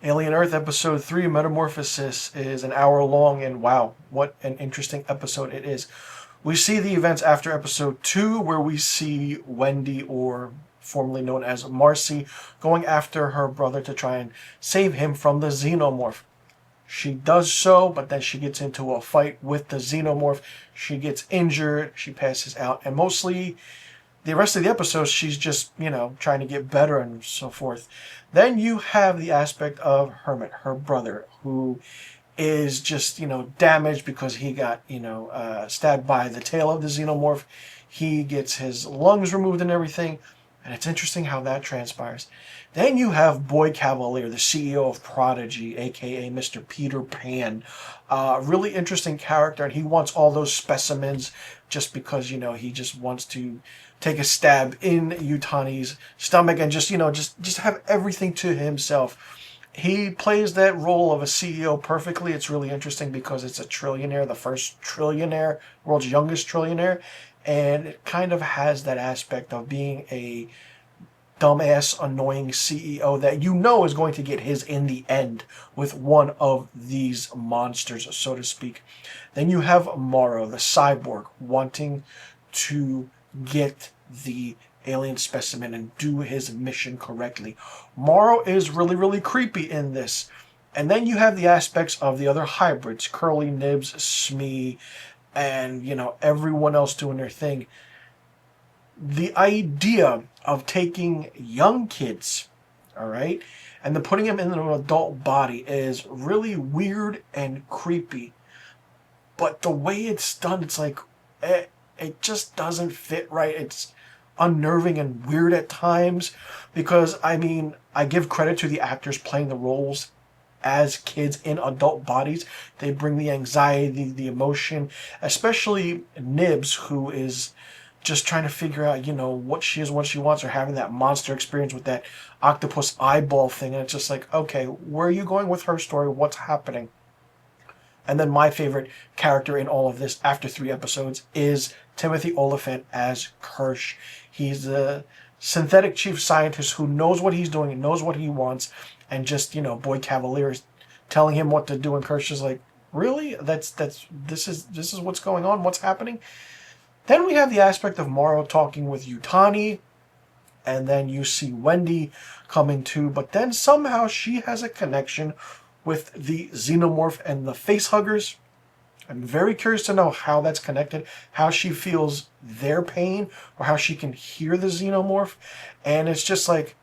Alien Earth Episode 3 Metamorphosis is an hour long, and wow, what an interesting episode it is. We see the events after Episode 2, where we see Wendy, or formerly known as Marcy, going after her brother to try and save him from the xenomorph. She does so, but then she gets into a fight with the xenomorph. She gets injured, she passes out, and mostly the rest of the episode, she's just, trying to get better and so forth. Then you have the aspect of Hermit, her brother, who is just, damaged because he got, stabbed by the tail of the xenomorph. He gets his lungs removed and everything. And it's interesting how that transpires. Then you have Boy Cavalier, the CEO of Prodigy, aka Mr. Peter Pan. Really interesting character, and he wants all those specimens just because, he just wants to take a stab in Yutani's stomach and just have everything to himself. He plays that role of a CEO perfectly. It's really interesting because it's a trillionaire, the first trillionaire, world's youngest trillionaire, and it kind of has that aspect of being a dumbass, annoying CEO that is going to get his in the end with one of these monsters, so to speak. Then you have Morrow, the cyborg, wanting to get the alien specimen and do his mission correctly. Morrow is really, really creepy in this. And then you have the aspects of the other hybrids, Curly, Nibs, Smee, and, everyone else doing their thing. The idea of taking young kids, all right, and then putting them in an adult body is really weird and creepy. But the way it's done, it's like, it just doesn't fit right. It's unnerving and weird at times because, I give credit to the actors playing the roles as kids in adult bodies. They bring the anxiety, the emotion, especially Nibs, who is just trying to figure out, what she is, what she wants, or having that monster experience with that octopus eyeball thing. And it's just like, okay, where are you going with her story? What's happening? And then my favorite character in all of this, after 3 episodes, is Timothy Oliphant as Kirsch. He's a synthetic chief scientist who knows what he's doing and knows what he wants, and just, Boy Cavalier is telling him what to do, and Kirsch is like, really? This is what's going on? What's happening? Then we have the aspect of Morrow talking with Yutani, and then you see Wendy coming too, but then somehow she has a connection with the xenomorph and the facehuggers. I'm very curious to know how that's connected, how she feels their pain, or how she can hear the xenomorph. And it's just like,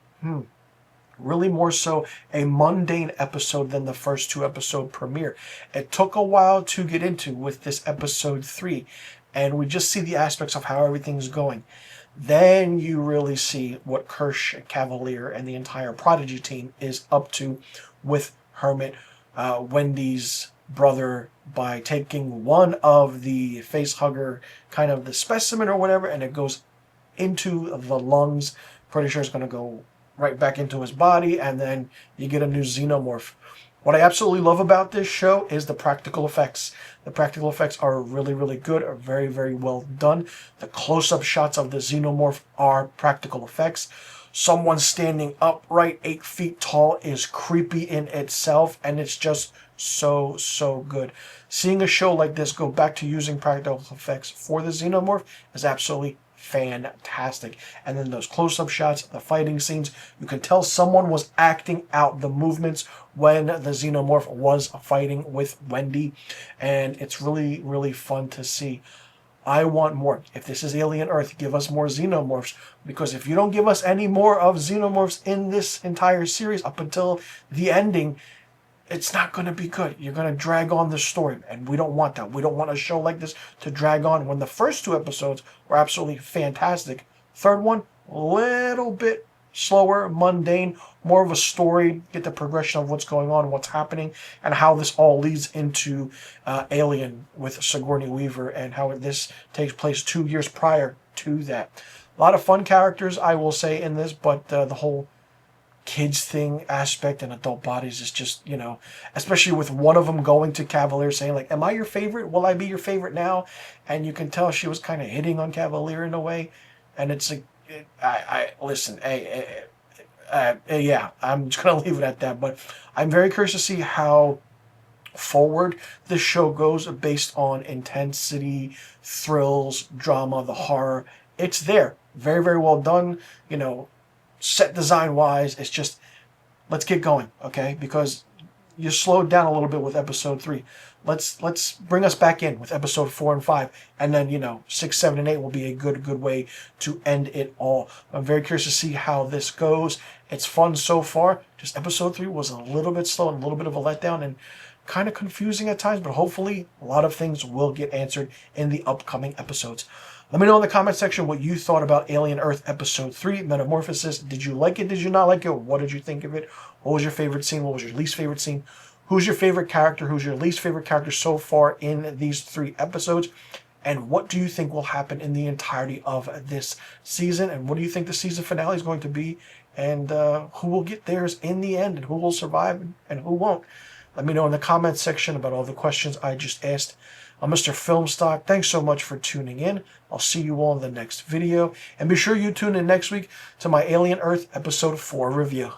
really more so a mundane episode than the first 2 episode premiere. It took a while to get into with this episode 3, and we just see the aspects of how everything's going. Then you really see what Kirsch, Cavalier, and the entire Prodigy team is up to with Hermit, Wendy's brother, by taking one of the facehugger, kind of the specimen or whatever, and it goes into the lungs. Pretty sure it's going to go right back into his body, and then you get a new xenomorph. What I absolutely love about this show is the practical effects. The practical effects are really, really good, are very, very well done. The close-up shots of the xenomorph are practical effects. Someone standing upright 8 feet tall is creepy in itself, and it's just so, so good. Seeing a show like this go back to using practical effects for the xenomorph is absolutely fantastic. And then those close-up shots, the fighting scenes, you can tell someone was acting out the movements when the xenomorph was fighting with Wendy, and it's really, really fun to see. I want more. If this is Alien Earth, give us more xenomorphs, because if you don't give us any more of xenomorphs in this entire series up until the ending, it's not going to be good. You're going to drag on the story, and we don't want that. We don't want a show like this to drag on. When the first 2 episodes were absolutely fantastic, third one, a little bit slower, mundane, more of a story, get the progression of what's going on, what's happening, and how this all leads into Alien with Sigourney Weaver, and how this takes place 2 years prior to that. A lot of fun characters, I will say, in this, but the whole kids thing aspect and adult bodies is just, especially with one of them going to Cavalier saying like, am I your favorite? Will I be your favorite now? And you can tell she was kind of hitting on Cavalier in a way. And it's like, I listen, hey, Yeah, I'm just gonna leave it at that. But I'm very curious to see how forward this show goes based on intensity, thrills, drama, the horror. It's there. Very, very well done. You know, set design wise, it's just let's get going, okay? Because you slowed down a little bit with episode 3. Let's bring us back in with episode 4 and 5, and then 6, 7, and 8 will be a good way to end it all. I'm very curious to see how this goes. It's fun so far. Just episode 3 was a little bit slow and a little bit of a letdown, and kind of confusing at times, but hopefully a lot of things will get answered in the upcoming episodes. Let me know in the comment section what you thought about Alien Earth Episode 3, Metamorphosis. Did you like it? Did you not like it? What did you think of it? What was your favorite scene? What was your least favorite scene? Who's your favorite character? Who's your least favorite character so far in these 3 episodes? And what do you think will happen in the entirety of this season? And what do you think the season finale is going to be? And who will get theirs in the end? And who will survive and who won't? Let me know in the comments section about all the questions I just asked. I'm Mr. Filmstock. Thanks so much for tuning in. I'll see you all in the next video. And be sure you tune in next week to my Alien Earth Episode 4 review.